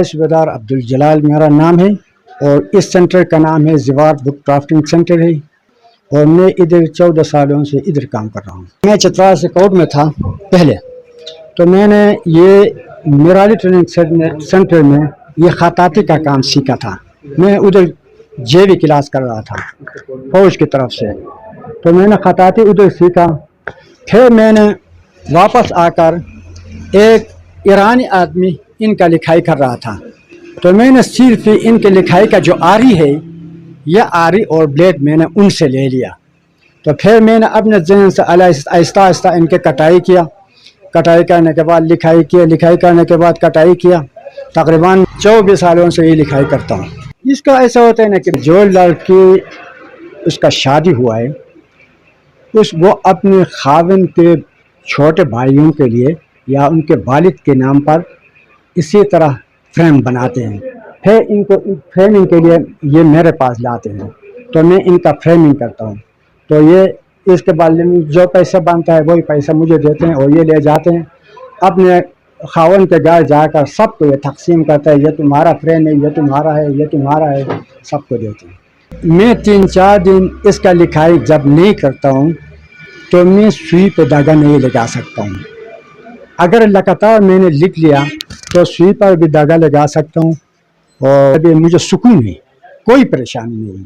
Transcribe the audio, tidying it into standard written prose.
सूबेदार अब्दुल जलाल मेरा नाम है और इस सेंटर का नाम है ज़िवार बुक क्राफ्टिंग सेंटर है और मैं इधर 14 सालों से इधर काम कर रहा हूँ। मैं चतरा से कोर्ट में था पहले, तो मैंने ये मिराली ट्रेनिंग सेंटर में ये खताती का काम सीखा था। मैं उधर जेवी क्लास कर रहा था फौज की तरफ से, तो मैंने खताती उधर सीखा। फिर मैंने वापस आकर एक ईरानी आदमी इनका लिखाई कर रहा था, तो मैंने सिर्फ इनके लिखाई का जो आरी है, यह आरी और ब्लेड मैंने उनसे ले लिया। तो फिर मैंने अपने जहन से आहिस्ता आहिस्ता इनके कटाई किया, कटाई करने के बाद लिखाई किया, लिखाई करने के बाद कटाई किया। तकरीबन 24 सालों से ये लिखाई करता हूँ। इसका ऐसा होता है ना कि जो लड़की उसका शादी हुआ है वो अपने खाविन के छोटे भाइयों के लिए या उनके वालिद के नाम पर इसी तरह फ्रेम बनाते हैं। फिर इनको फ्रेमिंग के लिए ये मेरे पास लाते हैं, तो मैं इनका फ्रेमिंग करता हूँ। तो ये इसके बाद जो पैसा बनता है वही पैसा मुझे देते हैं और ये ले जाते हैं अपने खावन के घर जाकर सबको ये तकसीम करता है, ये तुम्हारा फ्रेम है, ये तुम्हारा है, ये तुम्हारा है, सबको देते हैं। मैं 3-4 दिन इसका लिखाई जब नहीं करता हूँ तो मैं सुई पे धागा नहीं लगा सकता हूँ। अगर लगातार मैंने लिख लिया तो सुई पर भी धागा लगा सकता हूँ और मुझे सुकून है, कोई परेशानी नहीं।